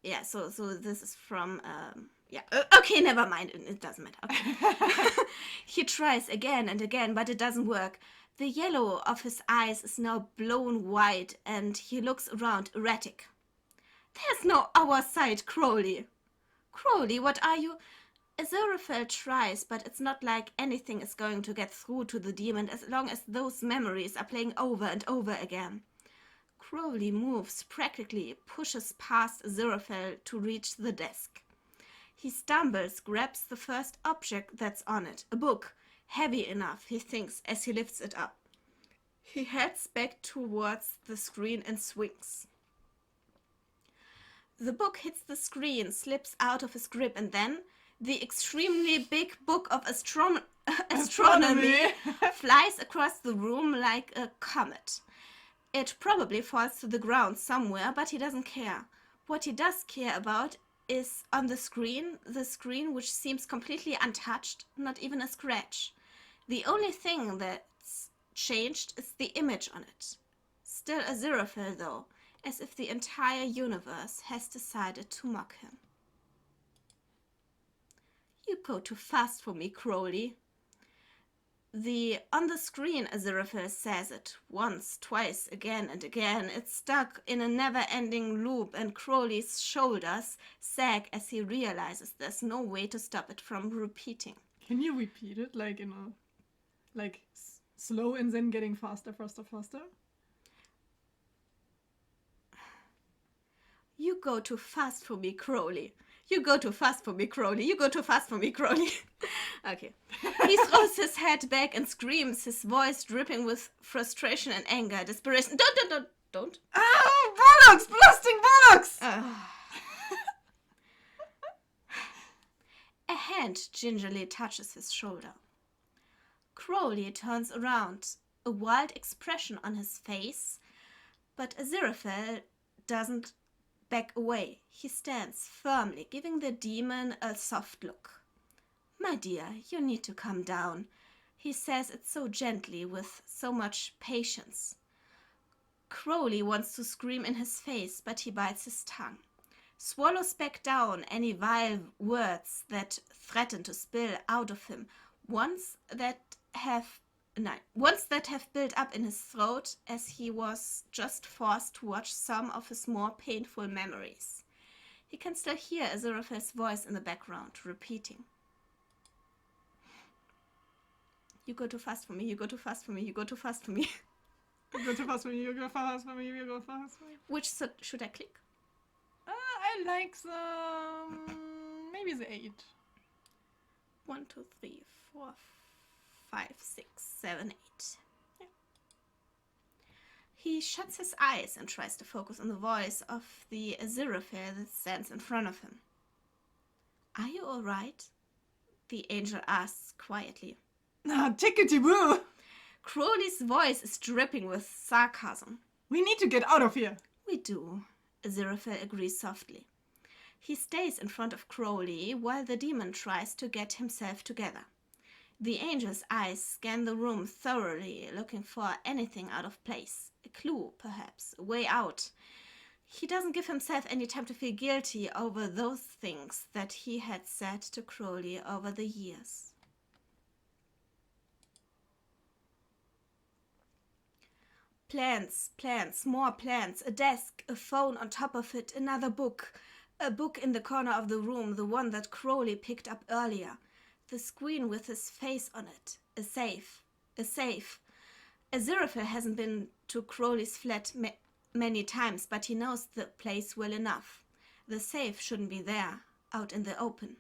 Yeah, so this is from, yeah, okay, never mind, it doesn't matter. Okay. He tries again and again, but it doesn't work. The yellow of his eyes is now blown white, and he looks around, erratic. There's no our side, Crowley. Crowley, what are you? Aziraphale tries, but it's not like anything is going to get through to the demon as long as those memories are playing over and over again. Crowley moves, practically pushes past Aziraphale to reach the desk. He stumbles, grabs the first object that's on it, a book, heavy enough, he thinks, as he lifts it up. He heads back towards the screen and swings. The book hits the screen, slips out of his grip, and then the extremely big book of astronomy flies across the room like a comet. It probably falls to the ground somewhere, but he doesn't care. What he does care about is on the screen which seems completely untouched, not even a scratch. The only thing that's changed is the image on it. Still Aziraphale, though, as if the entire universe has decided to mock him. You go too fast for me, Crowley. On the screen, Aziraphale says it once, twice, again and again. It's stuck in a never-ending loop, and Crowley's shoulders sag as he realizes there's no way to stop it from repeating. Can you repeat it like in a slow and then getting faster? You go too fast for me, Crowley. You go too fast for me, Crowley. You go too fast for me, Crowley. Okay. He throws his head back and screams, his voice dripping with frustration and anger, desperation. Don't. Ah, bollocks! Blasting bollocks! A hand gingerly touches his shoulder. Crowley turns around, a wild expression on his face, but Aziraphale doesn't back away. He stands firmly, giving the demon a soft look. My dear, you need to calm down. He says it so gently, with so much patience. Crowley wants to scream in his face, but he bites his tongue, swallows back down any vile words that threaten to spill out of him, ones that have built up in his throat as he was just forced to watch some of his more painful memories. He can still hear Aziraphale's voice in the background, repeating. You go too fast for me, you go too fast for me, you go too fast for me. You go too fast for me, you go fast for me, you go fast for me. Which should I click? I like the... maybe the 8. 1, 2, 3, 4, 5, 6, 7, 8. Yeah. He shuts his eyes and tries to focus on the voice of the Aziraphale that stands in front of him. Are you all right? The angel asks quietly. Ah, tickety-boo! Crowley's voice is dripping with sarcasm. We need to get out of here. We do, Aziraphale agrees softly. He stays in front of Crowley while the demon tries to get himself together. The angel's eyes scan the room thoroughly, looking for anything out of place. A clue, perhaps, a way out. He doesn't give himself any time to feel guilty over those things that he had said to Crowley over the years. Plans, more plans, a desk, a phone on top of it, another book. A book in the corner of the room, the one that Crowley picked up earlier. The screen with his face on it. A safe. Aziraphale hasn't been to Crowley's flat many times, but he knows the place well enough. The safe shouldn't be there, out in the open.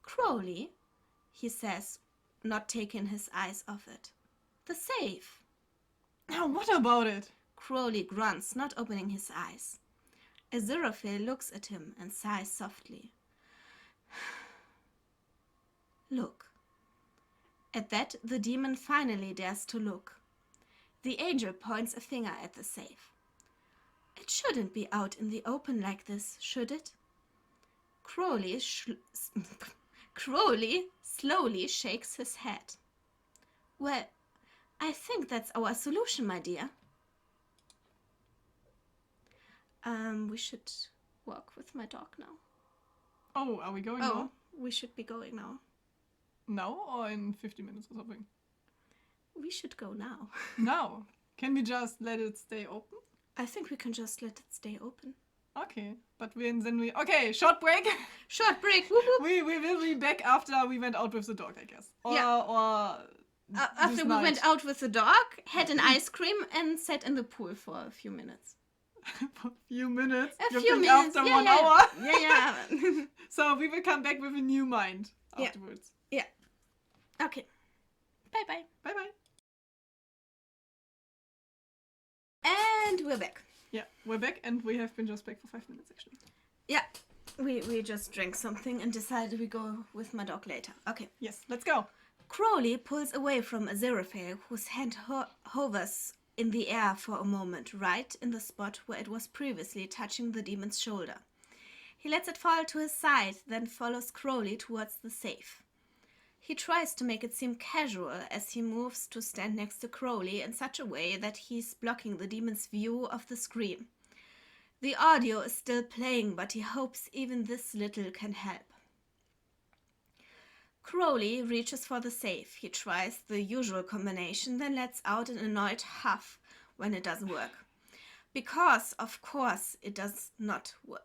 Crowley, he says, not taking his eyes off it. The safe. Now, what about it? Crowley grunts, not opening his eyes. Aziraphale looks at him and sighs softly. Look. At that, the demon finally dares to look. The angel points a finger at the safe. It shouldn't be out in the open like this, should it? Crowley slowly shakes his head. Well, I think that's our solution, my dear. We should walk with my dog now. Oh, are we going now? We should be going now. Now or in 50 minutes or something? We should go now. Now? Can we just let it stay open? I think we can just let it stay open. Okay, but then we... Okay, short break. Short break. Whoop, whoop. We will be back after we went out with the dog, I guess. After we went out with the dog, had an ice cream, and sat in the pool for a few minutes. For a few minutes? A few minutes. After 1 hour? Yeah. So we will come back with a new mind afterwards. Yeah. Okay. Bye-bye. Bye-bye. And we're back. Yeah, we're back, and we have been just back for 5 minutes, actually. Yeah. We just drank something and decided we go with my dog later. Okay. Yes, let's go. Crowley pulls away from Aziraphale, whose hand hovers in the air for a moment, right in the spot where it was previously touching the demon's shoulder. He lets it fall to his side, then follows Crowley towards the safe. He tries to make it seem casual as he moves to stand next to Crowley in such a way that he's blocking the demon's view of the screen. The audio is still playing, but he hopes even this little can help. Crowley reaches for the safe. He tries the usual combination, then lets out an annoyed huff when it doesn't work. Because, of course, it does not work.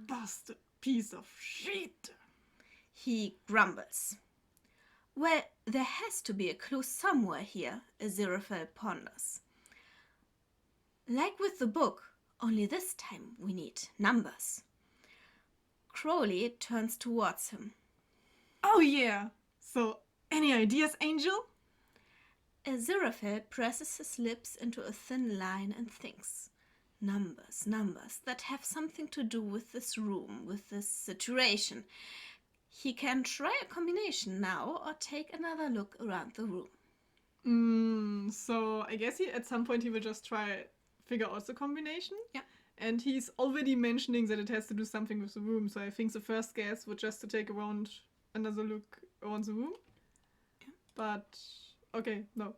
Busted piece of shit. He grumbles. Well, there has to be a clue somewhere here, Aziraphale ponders. Like with the book, only this time we need numbers. Crowley turns towards him. Oh yeah! So, any ideas, Angel? Aziraphale presses his lips into a thin line and thinks. Numbers that have something to do with this room, with this situation. He can try a combination now or take another look around the room. So I guess at some point he will just figure out the combination. Yeah. And he's already mentioning that it has to do something with the room. So I think the first guess would just to take another look around the room. Yeah. But okay, no.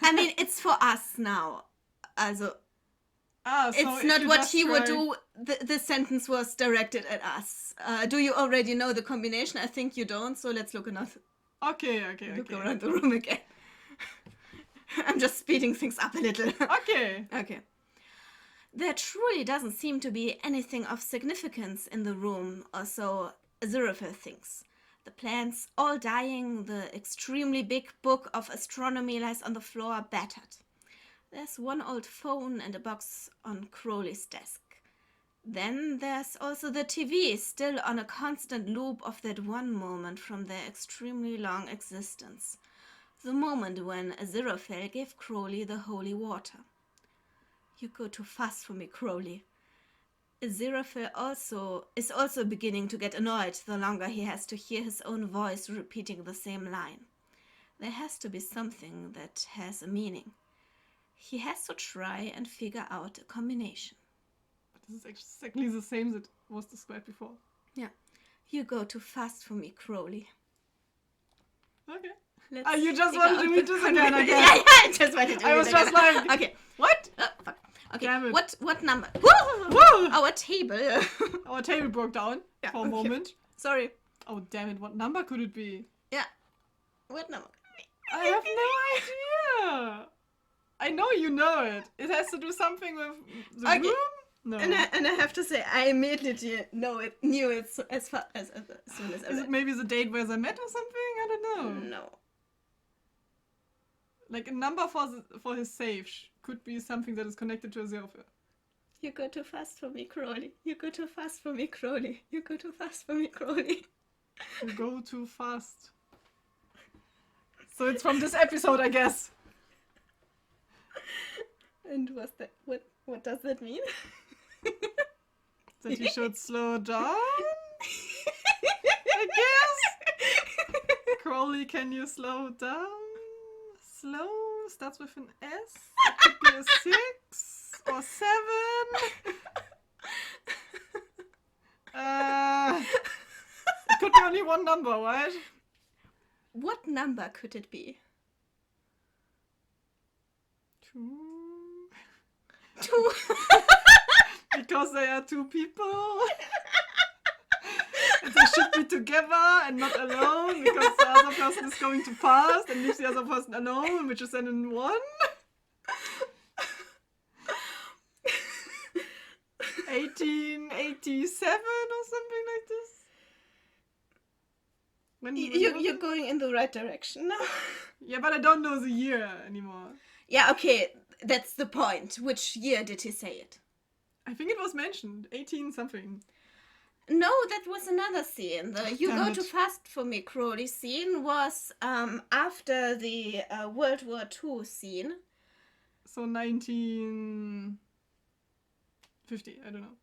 I mean, it's for us now. Also, so it's not what he would do. The sentence was directed at us. Do you already know the combination? I think you don't, so let's look around the room again. I'm just speeding things up a little. Okay. Okay. There truly doesn't seem to be anything of significance in the room, or so Aziraphale thinks. The plants all dying, the extremely big book of astronomy lies on the floor battered. There's one old phone and a box on Crowley's desk. Then there's also the TV, still on a constant loop of that one moment from their extremely long existence. The moment when Aziraphale gave Crowley the holy water. You go too fast for me, Crowley. Aziraphale is also beginning to get annoyed the longer he has to hear his own voice repeating the same line. There has to be something that has a meaning. He has to try and figure out a combination. But this is exactly the same that was described before. Yeah. You go too fast for me, Crowley. Okay. You just wanted to read this again, I guess. Yeah, I just wanted to read I was it just again. like... Okay. What? Fuck. Okay. Damn it. What number? Whoa! Our table. Our table broke down for a moment. Sorry. Oh, damn it. What number could it be? Yeah. What number? I have no idea. I know you know it. It has to do something with the room? No. And I have to say, I immediately knew it as soon as I Is read. it maybe the date where they met or something? I don't know. No. Like a number for his safe could be something that is connected to a zero. You go too fast for me, Crowley. You go too fast for me, Crowley. You go too fast for me, Crowley. You go too fast. So it's from this episode, I guess. And what does that mean? That you should slow down? I guess. Crowley, can you slow down? Slow starts with an S. It could be a 6 or 7. It could be only one number, right? What number could it be? 2. 2. We because they are two people. And they should be together and not alone because the other person is going too fast and leaves the other person alone, which is then in one. 1887 or something like this. When You're going in the right direction now. Yeah, but I don't know the year anymore. Yeah, okay, that's the point. Which year did he say it? I think it was mentioned. 18 something. No, that was another scene. The "You Damn Go it. Too Fast for Me" Crowley scene was after the World War II scene. So 1950, I don't know.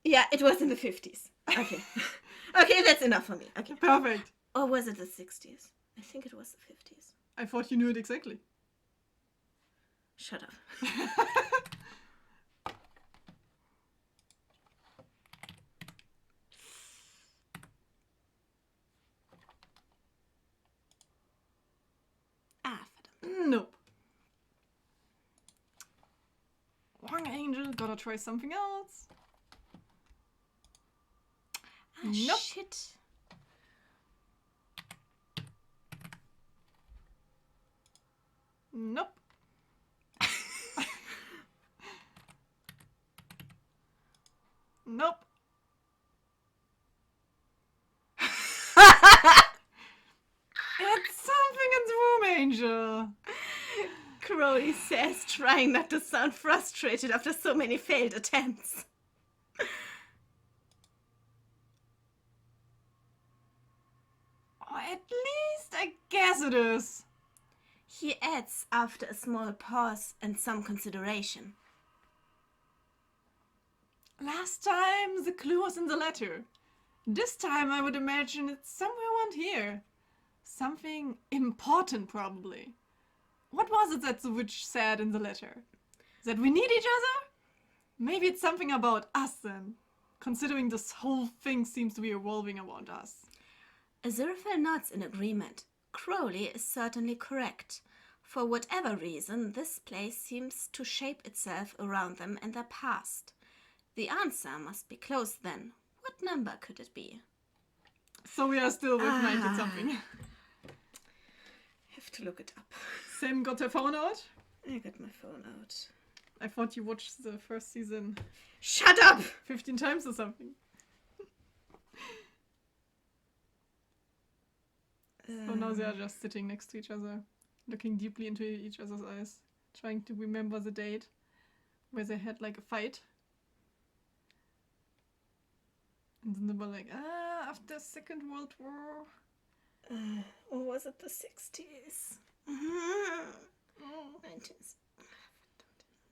Yeah, it was in the 50s. Okay. Okay, that's enough for me. Okay. Perfect. Or was it the 60s? I think it was the 50s. I thought you knew it exactly. Shut up. Ah, verdammt. Nope. Wrong angel, gotta try something else. Ah, Nope. shit. Nope. Nope. It's something in the room, Angel. Crowley says, trying not to sound frustrated after so many failed attempts. Or at least I guess it is. He adds after a small pause and some consideration. Last time the clue was in the letter. This time I would imagine it's somewhere around here. Something important, probably. What was it that the witch said in the letter? That we need each other? Maybe it's something about us then, considering this whole thing seems to be revolving around us. Aziraphale nods in agreement. Crowley is certainly correct. For whatever reason, this place seems to shape itself around them and their past. The answer must be close then. What number could it be? So we are still with 90 something. Have to look it up. Sam got her phone out. I got my phone out. I thought you watched the first season Shut up! 15 times or something. So now they are just sitting next to each other, looking deeply into each other's eyes, trying to remember the date where they had like a fight. And then they were like, after Second World War. Or was it the 60s?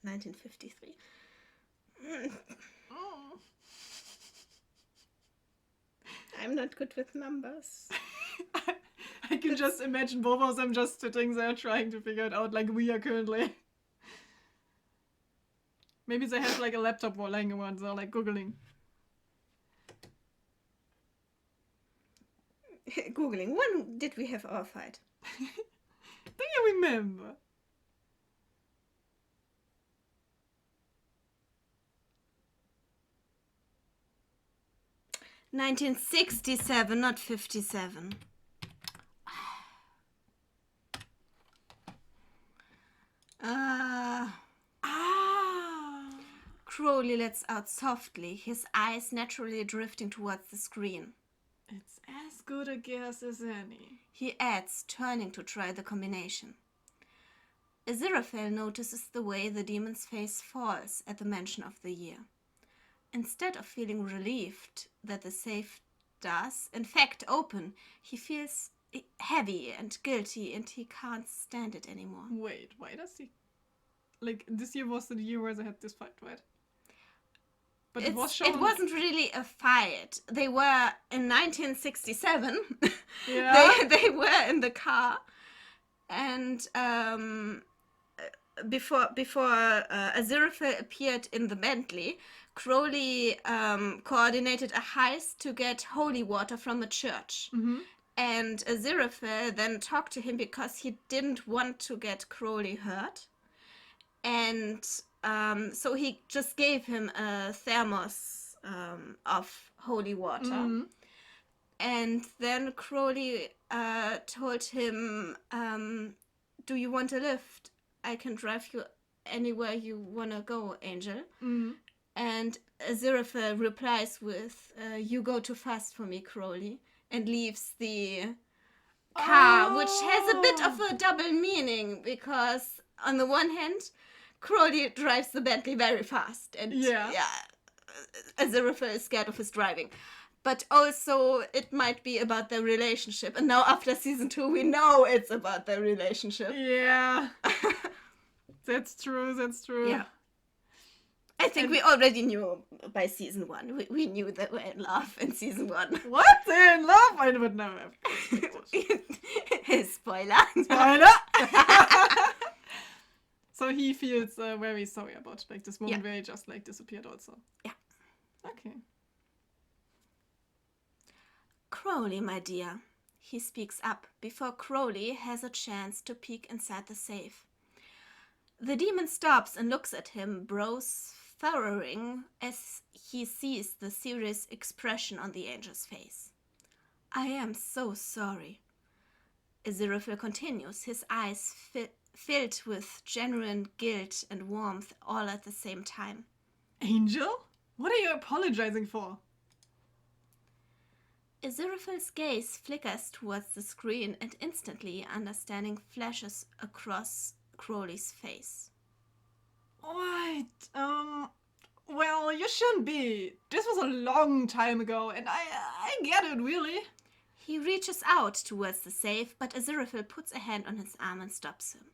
1953. I'm not good with numbers. I can just imagine both of them just sitting there trying to figure it out like we are currently. Maybe they have like a laptop or lying around, they're like Googling. Googling, when did we have our fight? Do you remember? $1967, not 57. Crowley lets out softly, his eyes naturally drifting towards the screen. It's as good a guess as any. He adds, turning to try the combination. Aziraphale notices the way the demon's face falls at the mention of the year. Instead of feeling relieved that the safe does, in fact, open, he feels heavy and guilty and he can't stand it anymore. Wait, why does he... Like, this year was the year where they had this fight, right? But it was shown... It wasn't really a fight. They were in 1967. Yeah. they were in the car, and before Aziraphale appeared in the Bentley, Crowley coordinated a heist to get holy water from a church. Mm-hmm. And Aziraphale then talked to him because he didn't want to get Crowley hurt. And So he just gave him a thermos of holy water. And then Crowley told him, do you want a lift? I can drive you anywhere you want to go, Angel. And Aziraphale replies with, you go too fast for me, Crowley, and leaves the car, which has a bit of a double meaning, because on the one hand, Crowley drives the Bentley very fast, and Aziraphale is scared of his driving. But also, it might be about their relationship. And now, after season 2, we know it's about their relationship. Yeah. That's true. Yeah. I think we already knew by season 1. We knew they were in love in season 1. What? They're in love? I would never have. Spoiler. So he feels very sorry about this moment where he just disappeared also. Yeah. Okay. Crowley, my dear. He speaks up before Crowley has a chance to peek inside the safe. The demon stops and looks at him, brows furrowing as he sees the serious expression on the angel's face. I am so sorry. Aziraphale continues, his eyes filled with genuine guilt and warmth all at the same time. Angel? What are you apologizing for? Aziraphale's gaze flickers towards the screen and instantly understanding flashes across Crowley's face. Right, well, you shouldn't be. This was a long time ago, and I get it, really. He reaches out towards the safe, but Aziraphale puts a hand on his arm and stops him.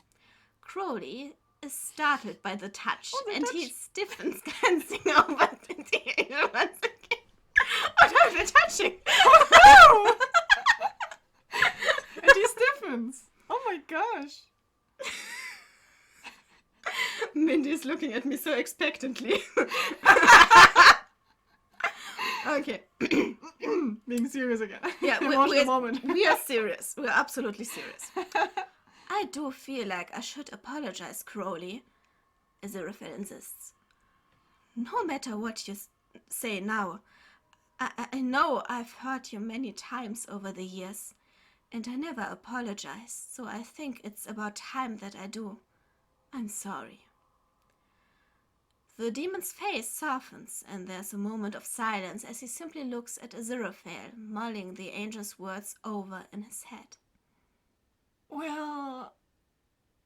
Crowley is startled by the touch, he stiffens, glancing over to the angel once again. What are they touching? Oh, no! And he stiffens. Oh my gosh. Mindy is looking at me so expectantly. Okay. Being serious again. Yeah, we are serious. We're absolutely serious. I do feel like I should apologize, Crowley, Aziraphale insists. No matter what you say now, I know I've hurt you many times over the years, and I never apologize, so I think it's about time that I do. I'm sorry. The demon's face softens, and there's a moment of silence as he simply looks at Aziraphale, mulling the angel's words over in his head. Well,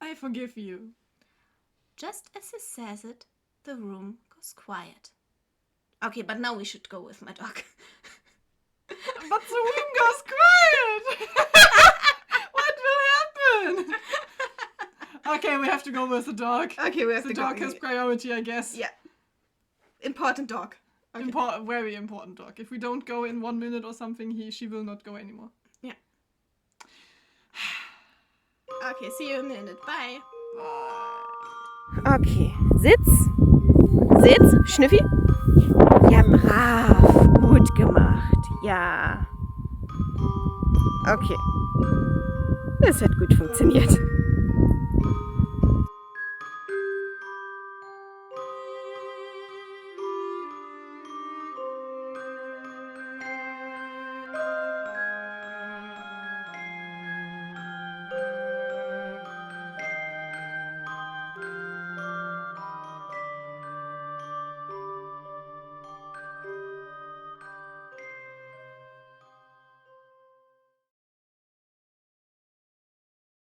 I forgive you. Just as he says it, the room goes quiet. Okay, but now we should go with my dog. But the room goes quiet! What will happen? Okay, we have to go with the dog. Okay, we have to go. The dog has priority, I guess. Yeah. Important dog. Okay. Very important dog. If we don't go in 1 minute or something, she will not go anymore. Yeah. Okay, see you in a minute. Bye. Bye. Okay, Sitz, Schnüffi. Ja, brav, gut gemacht, ja. Okay, das hat gut funktioniert.